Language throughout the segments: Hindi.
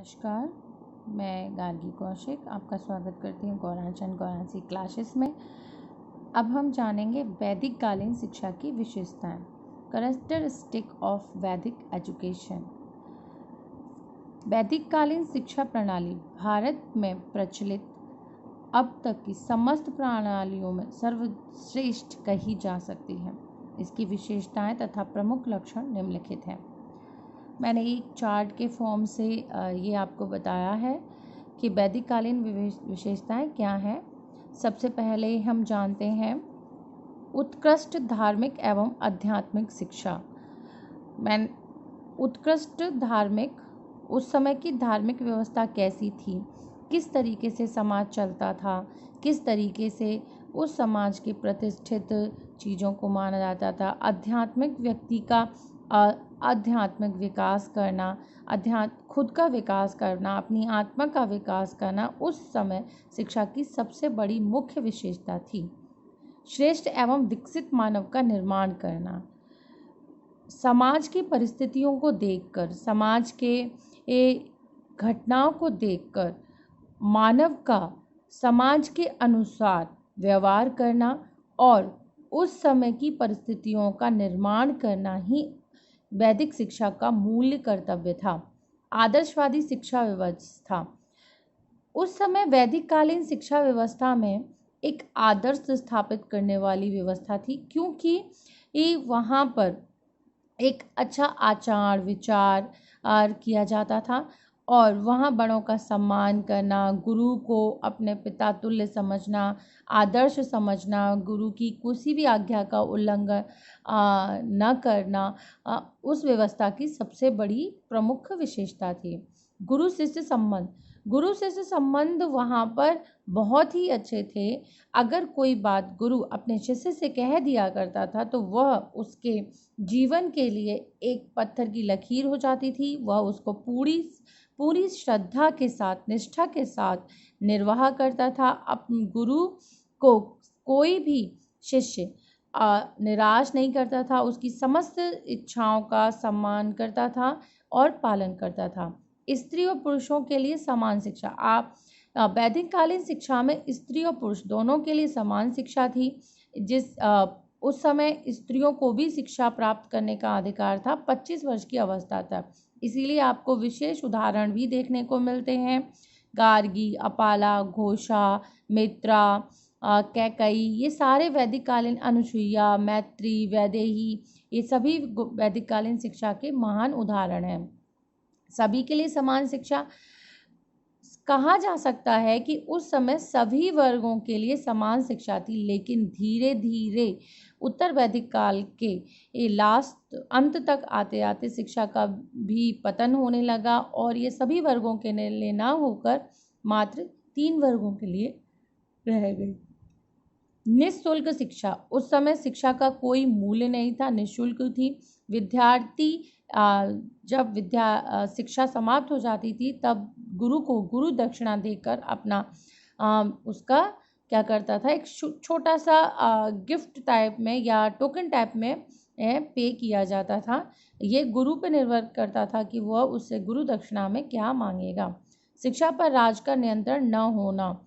नमस्कार, मैं गार्गी कौशिक आपका स्वागत करती हूँ गौराचंद गौरांसी क्लासेस में। अब हम जानेंगे वैदिक कालीन शिक्षा की विशेषताएं। कैरेक्टरिस्टिक ऑफ वैदिक एजुकेशन। वैदिक कालीन शिक्षा प्रणाली भारत में प्रचलित अब तक की समस्त प्रणालियों में सर्वश्रेष्ठ कही जा सकती है। इसकी विशेषताएं तथा प्रमुख लक्षण निम्नलिखित हैं। मैंने एक चार्ट के फॉर्म से ये आपको बताया है कि वैदिक कालीन विशेषताएं क्या हैं। सबसे पहले हम जानते हैं उत्कृष्ट धार्मिक एवं आध्यात्मिक शिक्षा। उत्कृष्ट धार्मिक, उस समय की धार्मिक व्यवस्था कैसी थी, किस तरीके से समाज चलता था, किस तरीके से उस समाज के प्रतिष्ठित चीज़ों को माना जाता था। आध्यात्मिक, व्यक्ति का आध्यात्मिक विकास करना, खुद का विकास करना, अपनी आत्मा का विकास करना उस समय शिक्षा की सबसे बड़ी मुख्य विशेषता थी। श्रेष्ठ एवं विकसित मानव का निर्माण करना, समाज की परिस्थितियों को देखकर, समाज के घटनाओं को देखकर मानव का समाज के अनुसार व्यवहार करना और उस समय की परिस्थितियों का निर्माण करना ही वैदिक शिक्षा का मूल्य कर्तव्य था। आदर्शवादी शिक्षा व्यवस्था, उस समय वैदिक कालीन शिक्षा व्यवस्था में एक आदर्श स्थापित करने वाली व्यवस्था थी, क्योंकि वहाँ पर एक अच्छा आचार विचार किया जाता था और वहाँ बड़ों का सम्मान करना, गुरु को अपने पिता तुल्य समझना, आदर्श समझना, गुरु की किसी भी आज्ञा का उल्लंघन न करना उस व्यवस्था की सबसे बड़ी प्रमुख विशेषता थी। गुरु शिष्य संबंध वहाँ पर बहुत ही अच्छे थे। अगर कोई बात गुरु अपने शिष्य से कह दिया करता था तो वह उसके जीवन के लिए एक पत्थर की लकीर हो जाती थी। वह उसको पूरी श्रद्धा के साथ, निष्ठा के साथ निर्वाह करता था। अपने गुरु को कोई भी शिष्य निराश नहीं करता था, उसकी समस्त इच्छाओं का सम्मान करता था और पालन करता था। स्त्री और पुरुषों के लिए समान शिक्षा। वैदिक कालीन शिक्षा में स्त्री और पुरुष दोनों के लिए समान शिक्षा थी। उस समय स्त्रियों को भी शिक्षा प्राप्त करने का अधिकार था 25 वर्ष की अवस्था तक। इसीलिए आपको विशेष उदाहरण भी देखने को मिलते हैं। गार्गी, अपाला, घोषा, मित्रा, कैकई, ये सारे वैदिक कालीन, अनुसुईया, मैत्री, वैदेही, ये सभी वैदिक कालीन शिक्षा के महान उदाहरण हैं। सभी के लिए समान शिक्षा कहा जा सकता है कि उस समय सभी वर्गों के लिए समान शिक्षा थी, लेकिन धीरे धीरे उत्तर वैदिक काल के अंत तक आते आते शिक्षा का भी पतन होने लगा और ये सभी वर्गों के लिए ना होकर मात्र 3 वर्गों के लिए रह गई। निःशुल्क शिक्षा, उस समय शिक्षा का कोई मूल्य नहीं था, निःशुल्क थी। विद्यार्थी जब शिक्षा समाप्त हो जाती थी तब गुरु को गुरु दक्षिणा देकर अपना उसका क्या करता था, एक छोटा सा गिफ्ट टाइप में या टोकन टाइप में पे किया जाता था। ये गुरु पर निर्भर करता था कि वह उससे गुरु दक्षिणा में क्या मांगेगा। शिक्षा पर राज का नियंत्रण न होना,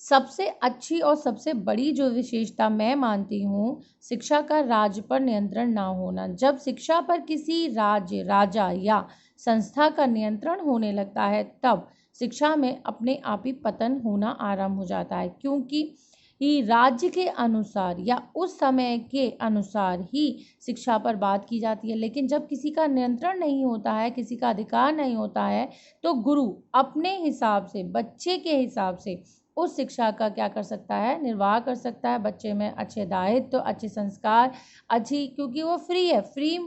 सबसे अच्छी और सबसे बड़ी जो विशेषता मैं मानती हूँ, शिक्षा का राज पर नियंत्रण ना होना। जब शिक्षा पर किसी राज्य, राजा या संस्था का नियंत्रण होने लगता है तब शिक्षा में अपने आप ही पतन होना आरंभ हो जाता है, क्योंकि राज्य के अनुसार या उस समय के अनुसार ही शिक्षा पर बात की जाती है। लेकिन जब किसी का नियंत्रण नहीं होता है, किसी का अधिकार नहीं होता है, तो गुरु अपने हिसाब से, बच्चे के हिसाब से उस शिक्षा का क्या कर सकता है, निर्वाह कर सकता है। बच्चे में अच्छे दायित्व, अच्छे संस्कार, क्योंकि वो फ्री है। फ्री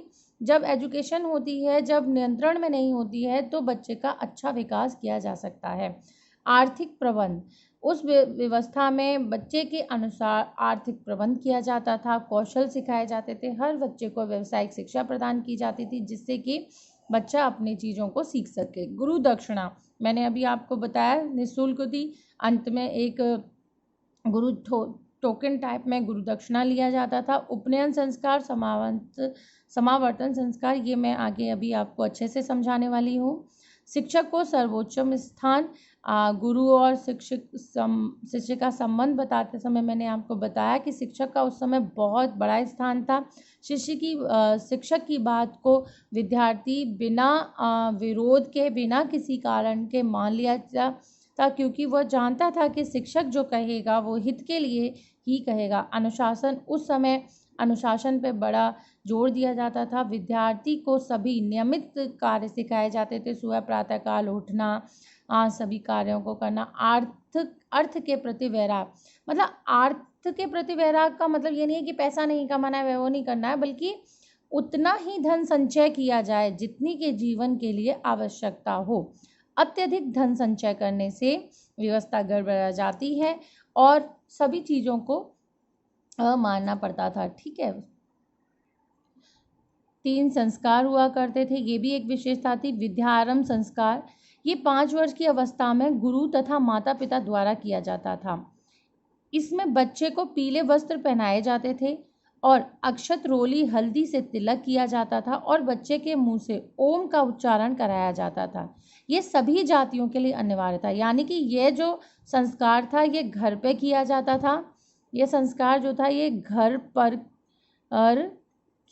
जब एजुकेशन होती है, जब नियंत्रण में नहीं होती है, तो बच्चे का अच्छा विकास किया जा सकता है। आर्थिक प्रबंध, उस व्यवस्था में बच्चे के अनुसार आर्थिक प्रबंध किया जाता था, कौशल सिखाए जाते थे, हर बच्चे को व्यावसायिक शिक्षा प्रदान की जाती थी जिससे कि बच्चा अपनी चीज़ों को सीख सके। गुरु दक्षिणा, मैंने अभी आपको बताया, निःशुल्क थी। अंत में एक गुरु टोकन टाइप में गुरु दक्षिणा लिया जाता था। उपनयन संस्कार, समावर्तन संस्कार, ये मैं आगे अभी आपको अच्छे से समझाने वाली हूँ। शिक्षक को सर्वोच्चम स्थान। गुरु और शिष्य का संबंध बताते समय मैंने आपको बताया कि शिक्षक का उस समय बहुत बड़ा स्थान था। शिक्षक की बात को विद्यार्थी बिना विरोध के, बिना किसी कारण के मान लिया था, क्योंकि वह जानता था कि शिक्षक जो कहेगा वो हित के लिए ही कहेगा। अनुशासन, उस समय अनुशासन पे बड़ा जोर दिया जाता था। विद्यार्थी को सभी नियमित कार्य सिखाए जाते थे। सुबह प्रातःकाल उठना, सभी कार्यों को करना। अर्थ के प्रति वैराग, मतलब अर्थ के प्रति वैराग का मतलब ये नहीं है कि पैसा नहीं कमाना है, वो नहीं करना है, बल्कि उतना ही धन संचय किया जाए जितनी के जीवन के लिए आवश्यकता हो। अत्यधिक धन संचय करने से व्यवस्था गड़बड़ा जाती है और सभी चीज़ों को मानना पड़ता था। ठीक है, 3 संस्कार हुआ करते थे, ये भी एक विशेषता थी। विद्यारंभ संस्कार, ये 5 वर्ष की अवस्था में गुरु तथा माता पिता द्वारा किया जाता था। इसमें बच्चे को पीले वस्त्र पहनाए जाते थे और अक्षत, रोली, हल्दी से तिलक किया जाता था और बच्चे के मुंह से ओम का उच्चारण कराया जाता था। ये सभी जातियों के लिए अनिवार्य था, यानी कि ये जो संस्कार था ये घर पे किया जाता था। ये संस्कार जो था ये घर पर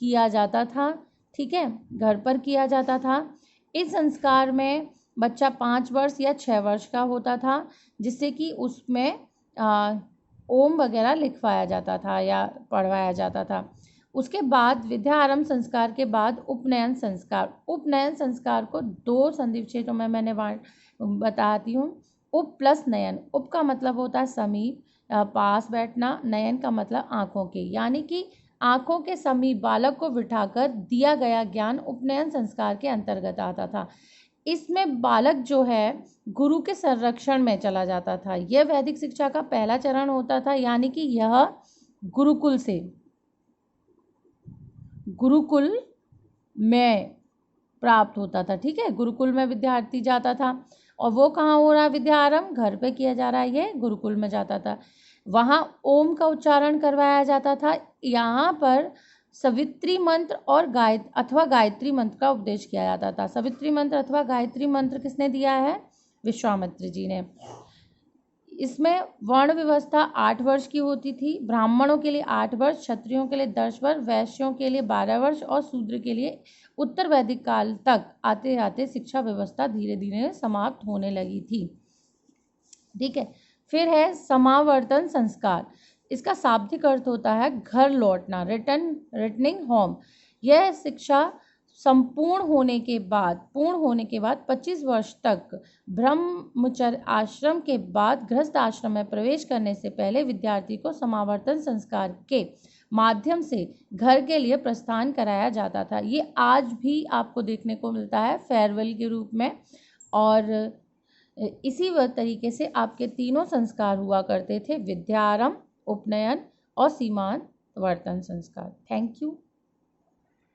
किया जाता था। ठीक है, घर पर किया जाता था। इस संस्कार में बच्चा 5 वर्ष या 6 वर्ष का होता था, जिससे कि उसमें ओम वगैरह लिखवाया जाता था या पढ़वाया जाता था। उसके बाद विद्यारंभ संस्कार के बाद उपनयन संस्कार। उपनयन संस्कार को 2 संधि विच्छेदों में मैंने बताती हूँ। उप प्लस नयन। उप का मतलब होता है समीप, पास बैठना। नयन का मतलब आँखों के, यानी कि आँखों के समीप बालक को बिठाकर दिया गया ज्ञान उपनयन संस्कार के अंतर्गत आता था। इसमें बालक जो है गुरु के संरक्षण में चला जाता था। यह वैदिक शिक्षा का पहला चरण होता था, यानी कि यह गुरुकुल में प्राप्त होता था। ठीक है, गुरुकुल में विद्यार्थी जाता था और वो कहाँ हो रहा है विद्यारंभ? घर पे किया जा रहा है, ये गुरुकुल में जाता था। वहाँ ओम का उच्चारण करवाया जाता था। यहाँ पर सवित्री मंत्र और गायत्री मंत्र का उपदेश किया जाता था। सवित्री मंत्र अथवा गायत्री मंत्र किसने दिया है? विश्वामित्र जी ने। इसमें वर्ण व्यवस्था 8 वर्ष की होती थी। ब्राह्मणों के लिए 8 वर्ष, क्षत्रियों के लिए 10 वर्ष, वैश्यों के लिए 12 वर्ष और शूद्र के लिए उत्तर वैदिक काल तक आते आते शिक्षा व्यवस्था धीरे धीरे समाप्त होने लगी थी। ठीक है, फिर है समावर्तन संस्कार। इसका शाब्दिक अर्थ होता है घर लौटना, रिटर्निंग होम। यह शिक्षा पूर्ण होने के बाद 25 वर्ष तक ब्रह्मचर्य आश्रम के बाद गृहस्थ आश्रम में प्रवेश करने से पहले विद्यार्थी को समावर्तन संस्कार के माध्यम से घर के लिए प्रस्थान कराया जाता था। ये आज भी आपको देखने को मिलता है फेयरवेल के रूप में। और इसी तरीके से आपके 3 संस्कार हुआ करते थे, विद्यारंभ, उपनयन और सीमांत वर्तन संस्कार। Thank you.